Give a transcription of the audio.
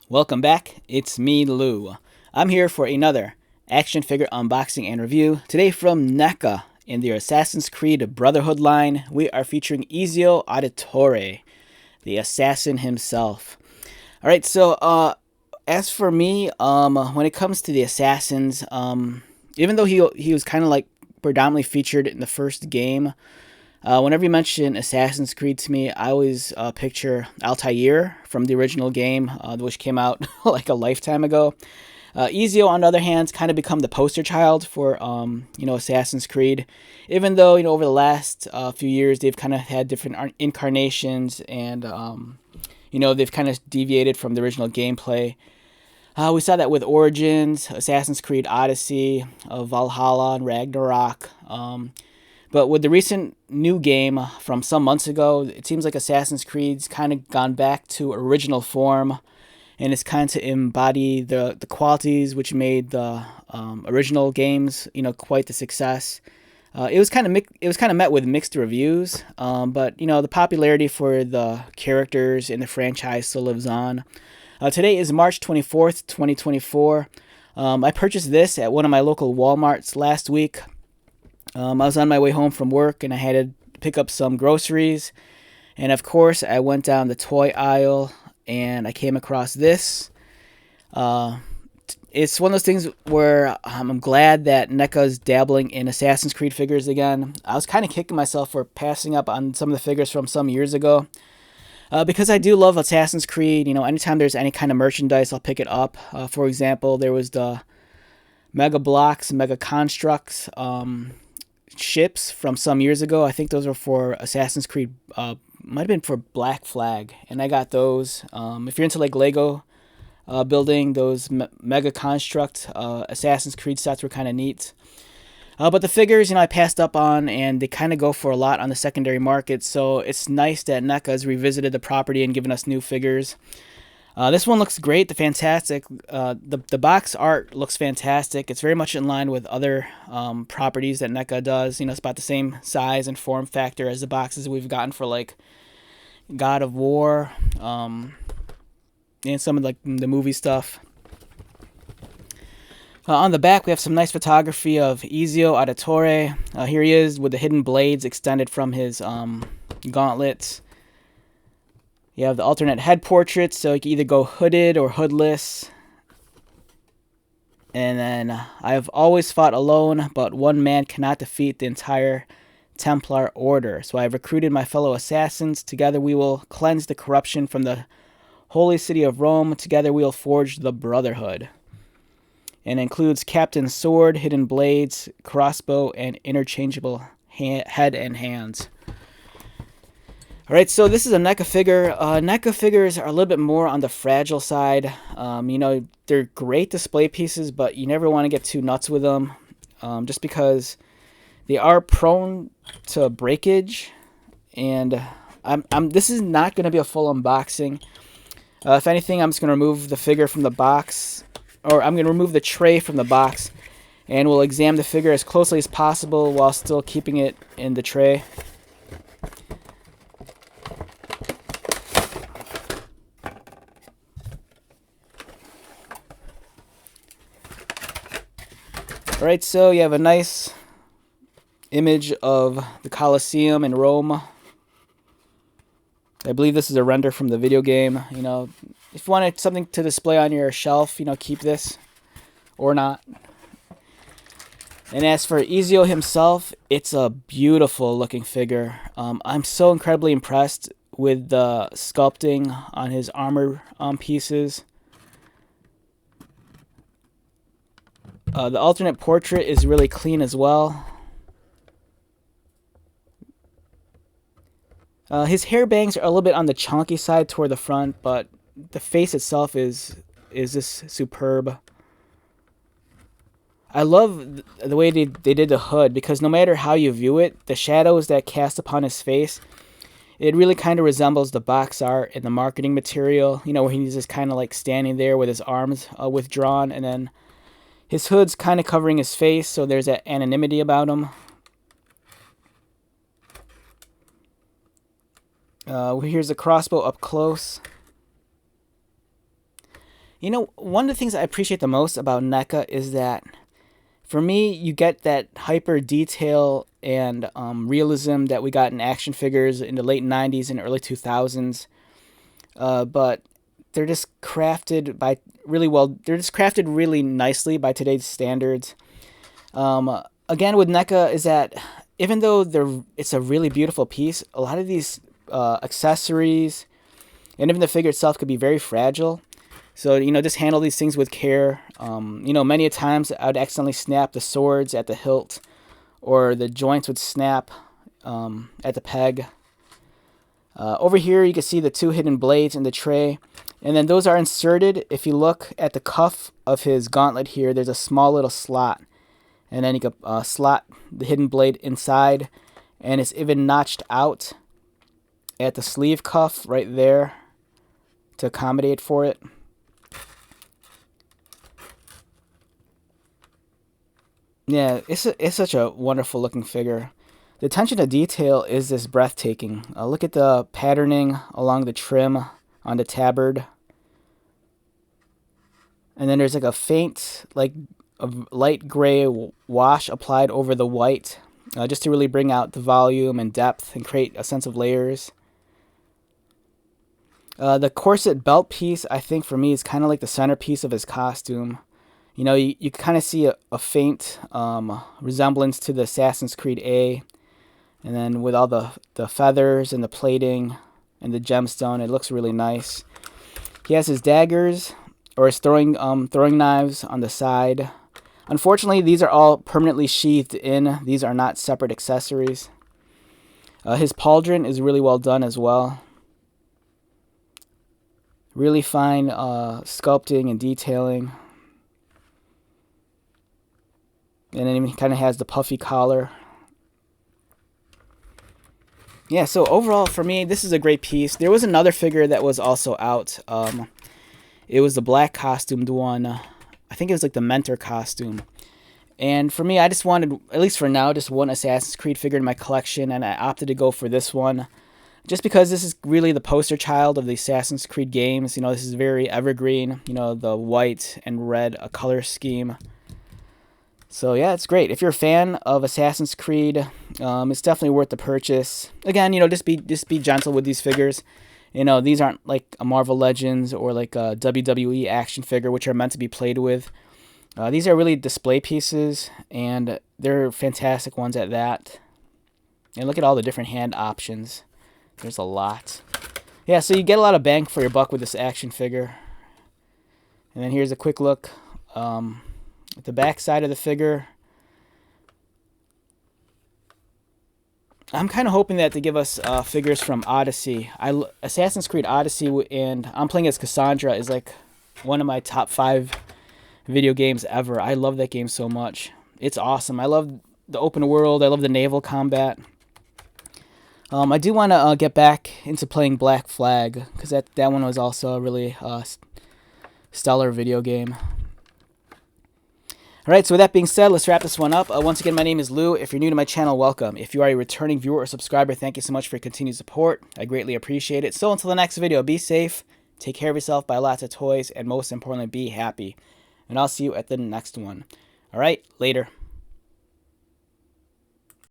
Welcome back, it's me, Lou. I'm here for another action figure unboxing and review. Today from Neca in the Assassinins Creed Brotherhood line, we are featuring Ezio Auditore, the assassin himself. Alright, so as for me, when it comes to the assassins, even though he was kind of like predominantly featured in the first game, whenever you mention Assassin's Creed to me, I always picture Altair from the original game, which came out like a lifetime ago. Ezio, on the other hand, kind of become the poster child for Assassin's Creed. Even though over the last few years they've kind of had different incarnations and they've kind of deviated from the original gameplay. We saw that with Origins, Assassin's Creed Odyssey, Valhalla, and Ragnarok. But with the recent new game from some months ago, it seems like Assassin's Creed's kind of gone back to original form, and it's kind of to embody the qualities which made the original games, quite the success. It was kind of met with mixed reviews, but the popularity for the characters in the franchise still lives on. Today is March 24th, 2024. I purchased this at one of my local Walmarts last week. I was on my way home from work and I had to pick up some groceries. And of course, I went down the toy aisle and I came across this. It's one of those things where I'm glad that NECA's dabbling in Assassin's Creed figures again. I was kind of kicking myself for passing up on some of the figures from some years ago. Because I do love Assassin's Creed, anytime there's any kind of merchandise, I'll pick it up. For example, there was the Mega Blocks, Mega Constructs, ships from some years ago. I think those were for Assassin's Creed, might have been for Black Flag, and I got those. If you're into like Lego building, those Mega Construct Assassin's Creed sets were kind of neat. But the figures, I passed up on, and they kind of go for a lot on the secondary market, so it's nice that NECA has revisited the property and given us new figures. This one looks great. The box art looks fantastic. It's very much in line with other properties that NECA does. It's about the same size and form factor as the boxes we've gotten for like God of War, and some of like the movie stuff. On the back, we have some nice photography of Ezio Auditore. Here he is with the hidden blades extended from his gauntlets. You have the alternate head portraits, so you can either go hooded or hoodless. And then I have always fought alone, but one man cannot defeat the entire Templar Order. So I have recruited my fellow assassins. Together we will cleanse the corruption from the holy city of Rome. Together we will forge the Brotherhood. And it includes Captain's Sword, hidden blades, crossbow, and interchangeable head and hands. Alright, so this is a NECA figure. NECA figures are a little bit more on the fragile side. They're great display pieces, but you never want to get too nuts with them, just because they are prone to breakage. And this is not going to be a full unboxing. If anything, I'm just going to remove the figure from the box, or I'm going to remove the tray from the box, and we'll examine the figure as closely as possible while still keeping it in the tray. Alright, so you have a nice image of the Colosseum in Rome. I believe this is a render from the video game. If you wanted something to display on your shelf, keep this or not. And as for Ezio himself, it's a beautiful looking figure. I'm so incredibly impressed with the sculpting on his armor pieces. The alternate portrait is really clean as well. His hair bangs are a little bit on the chunky side toward the front, but the face itself is just superb. I love the way they did the hood, because no matter how you view it, the shadows that cast upon his face, it really kind of resembles the box art and the marketing material, where he's just kind of like standing there with his arms withdrawn, and then his hood's kind of covering his face, so there's that anonymity about him. Here's a crossbow up close. You know, one of the things I appreciate the most about NECA is that, for me, you get that hyper detail and realism that we got in action figures in the late 90s and early 2000s. But they're just crafted by really well. They're just crafted really nicely by today's standards. Again, with NECA is that even though it's a really beautiful piece, a lot of these accessories and even the figure itself could be very fragile. So, just handle these things with care. Many a times I would accidentally snap the swords at the hilt, or the joints would snap at the peg. Over here, you can see the 2 hidden blades in the tray. And then those are inserted. If you look at the cuff of his gauntlet here, there's a small little slot. And then you can slot the hidden blade inside. And it's even notched out at the sleeve cuff right there to accommodate for it. Yeah, it's such a wonderful looking figure. The attention to detail is just breathtaking. Look at the patterning along the trim on the tabard. And then there's like a faint, like a light gray wash applied over the white, just to really bring out the volume and depth and create a sense of layers. The corset belt piece, I think for me, is kind of like the centerpiece of his costume. You kind of see a faint resemblance to the Assassin's Creed A. And then with all the feathers and the plating and the gemstone, it looks really nice. He has his daggers, or his throwing knives on the side. Unfortunately, these are all permanently sheathed in. These are not separate accessories. His pauldron is really well done as well. Really fine sculpting and detailing. And then he kind of has the puffy collar. Yeah, so overall, for me, this is a great piece. There was another figure that was also out. It was the black costumed one. I think it was like the Mentor costume. And for me, I just wanted, at least for now, just one Assassin's Creed figure in my collection, and I opted to go for this one. Just because this is really the poster child of the Assassin's Creed games. This is very evergreen. The white and red color scheme. So yeah, it's great. If you're a fan of Assassin's Creed, it's definitely worth the purchase. Again, just be gentle with these figures. These aren't like a Marvel Legends or like a WWE action figure, which are meant to be played with. These are really display pieces, and they're fantastic ones at that. And look at all the different hand options. There's a lot. Yeah, so you get a lot of bang for your buck with this action figure. And then here's a quick look at the back side of the figure. I'm kind of hoping that to give us figures from Odyssey. Assassin's Creed Odyssey, and I'm playing as Cassandra, is like one of my top 5 video games ever. I love that game so much. It's awesome. I love the open world. I love the naval combat. I do want to get back into playing Black Flag, because that one was also a really stellar video game. Alright, so with that being said, let's wrap this one up. Once again, my name is Lou. If you're new to my channel, welcome. If you are a returning viewer or subscriber, thank you so much for your continued support. I greatly appreciate it. So until the next video, be safe, take care of yourself, buy lots of toys, and most importantly, be happy. And I'll see you at the next one. Alright, later.